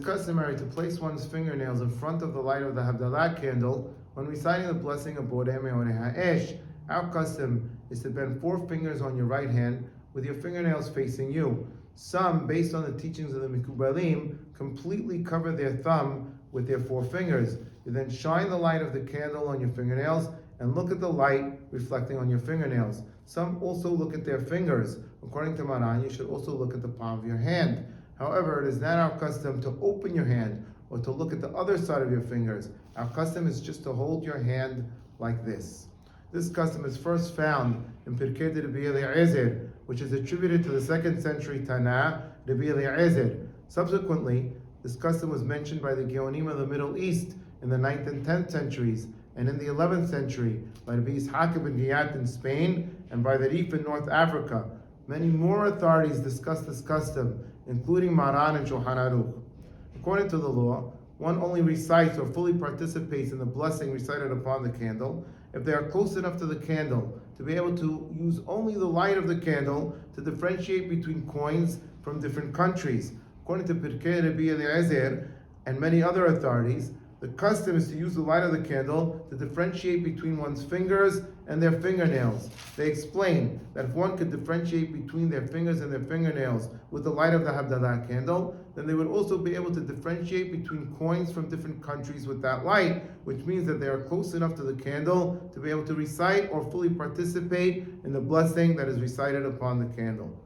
customary to place one's fingernails in front of the light of the Habdalah candle when reciting the blessing of Borei Meorei Ha'esh. Our custom is to bend 4 fingers on your right hand with your fingernails facing you. Some, based on the teachings of the Mikubalim, completely cover their thumb with their 4 fingers. You then shine the light of the candle on your fingernails and look at the light reflecting on your fingernails. Some also look at their fingers. According to Maran, you should also look at the palm of your hand. However, it is not our custom to open your hand or to look at the other side of your fingers. Our custom is just to hold your hand like this. This custom is first found in Pirkei de Rabbi Eliezer, which is attributed to the 2nd century Tana, Rabbi Eliezer. Subsequently, this custom was mentioned by the Geonim of the Middle East in the 9th and 10th centuries, and in the 11th century by Rabbi Ishaq ibn Giyat in Spain and by the Rif in North Africa. Many more authorities discuss this custom, including Maran and Shulchan Aruch. According to the law, one only recites or fully participates in the blessing recited upon the candle if they are close enough to the candle to be able to use only the light of the candle to differentiate between coins from different countries. According to Pirkei Rabbi Eliezer and many other authorities, the custom is to use the light of the candle to differentiate between one's fingers and their fingernails. They explain that if one could differentiate between their fingers and their fingernails with the light of the Habdalah candle, then they would also be able to differentiate between coins from different countries with that light, which means that they are close enough to the candle to be able to recite or fully participate in the blessing that is recited upon the candle.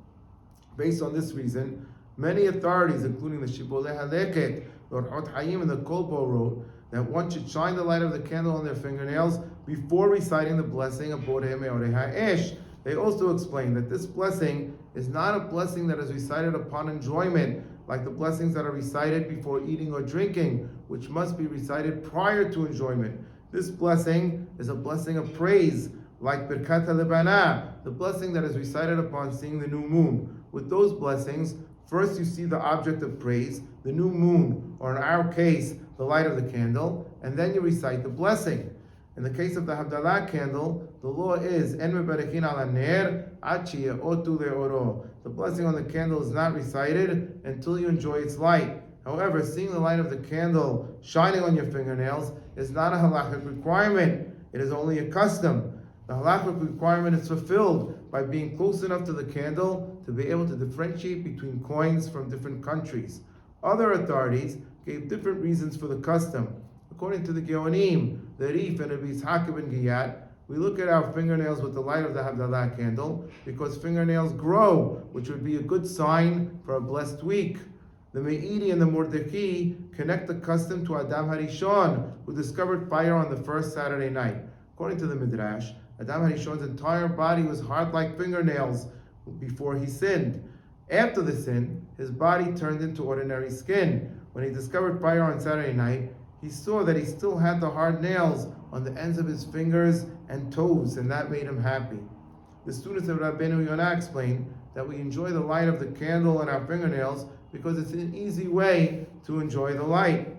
Based on this reason, many authorities, including the Shibolei Haleket, Lord Hot Hayim, and the Kolbo wrote that one should shine the light of the candle on their fingernails before reciting the blessing of Borei Meorei Ha'esh. They also explain that this blessing is not a blessing that is recited upon enjoyment, like the blessings that are recited before eating or drinking, which must be recited prior to enjoyment. This blessing is a blessing of praise, like Birkat HaLebana, the blessing that is recited upon seeing the new moon. With those blessings, first you see the object of praise, the new moon, or in our case, the light of the candle, and then you recite the blessing. In the case of the Habdalah candle, the law is En mebarekin ala ner ad sheye'otu le'oro. The blessing on the candle is not recited until you enjoy its light. However, seeing the light of the candle shining on your fingernails is not a halachic requirement. It is only a custom. The halachic requirement is fulfilled by being close enough to the candle to be able to differentiate between coins from different countries. Other authorities gave different reasons for the custom. According to the Geonim, the Rif and Rabbi Ishaq ibn Giyat, we look at our fingernails with the light of the Habdalah candle because fingernails grow, which would be a good sign for a blessed week. The Me'idi and the Mordechai connect the custom to Adam Harishon, who discovered fire on the first Saturday night. According to the Midrash, Adam Harishon's entire body was hard like fingernails before he sinned. After the sin, his body turned into ordinary skin. When he discovered fire on Saturday night, he saw that he still had the hard nails on the ends of his fingers and toes, and that made him happy. The students of Rabbeinu Yonah explained that we enjoy the light of the candle on our fingernails because it's an easy way to enjoy the light.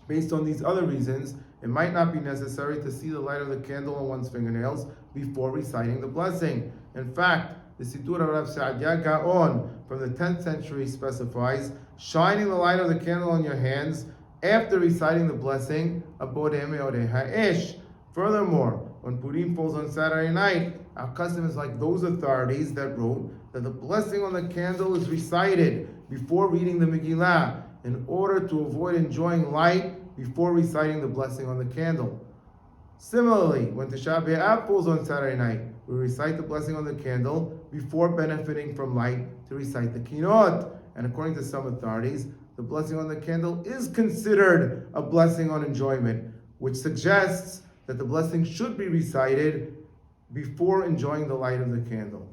Based on these other reasons, it might not be necessary to see the light of the candle on one's fingernails before reciting the blessing. In fact, the Sidur of Rav Saadia Gaon from the 10th century specifies shining the light of the candle on your hands after reciting the blessing of Borei Meorei Ha'esh. Furthermore, when Purim falls on Saturday night, our custom is like those authorities that wrote that the blessing on the candle is recited before reading the Megillah in order to avoid enjoying light before reciting the blessing on the candle. Similarly, when Tisha B'Av falls on Saturday night, we recite the blessing on the candle before benefiting from light to recite the Kinot. And according to some authorities, the blessing on the candle is considered a blessing on enjoyment, which suggests that the blessing should be recited before enjoying the light of the candle.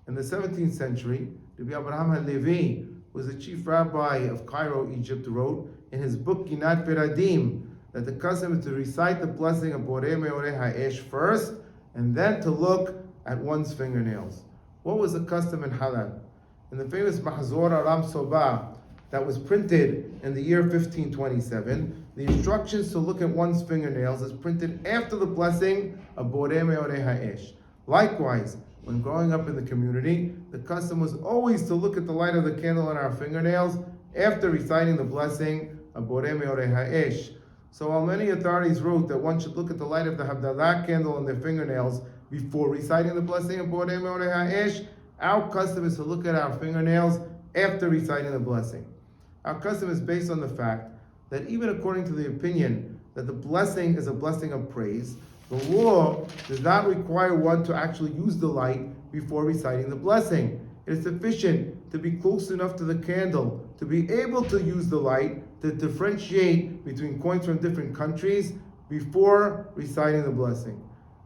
In the 17th century, Rabbi Abraham HaLevi, who was the chief rabbi of Cairo, Egypt, wrote in his book Ginat Peradim that the custom is to recite the blessing of Borei Meorei Ha'esh first, and then to look at one's fingernails. What was the custom in Halab? In the famous Mahzor Aram Sobah that was printed in the year 1527, the instructions to look at one's fingernails is printed after the blessing of Borei Meorei Ha'esh. Likewise, when growing up in the community, the custom was always to look at the light of the candle on our fingernails after reciting the blessing of Borei Meorei Ha'esh. So while many authorities wrote that one should look at the light of the Habdalah candle on their fingernails before reciting the blessing of Borei Meorei Ha'esh, our custom is to look at our fingernails after reciting the blessing. Our custom is based on the fact that even according to the opinion that the blessing is a blessing of praise, the law does not require one to actually use the light before reciting the blessing. It is sufficient to be close enough to the candle to be able to use the light to differentiate between coins from different countries before reciting the blessing.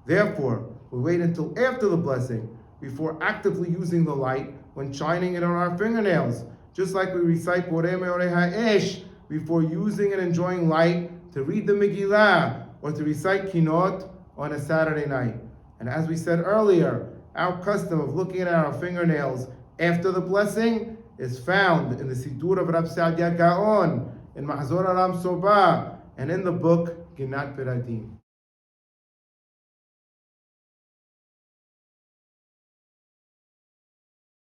Therefore, we wait until after the blessing before actively using the light when shining it on our fingernails, just like we recite Borei Meorei Ha'esh before using and enjoying light to read the Megillah or to recite Kinot on a Saturday night. And as we said earlier, our custom of looking at our fingernails after the blessing is found in the Sidur of Rab Saadia Gaon, in Mahzor Aram Soba, and in the book Ginat Peradim.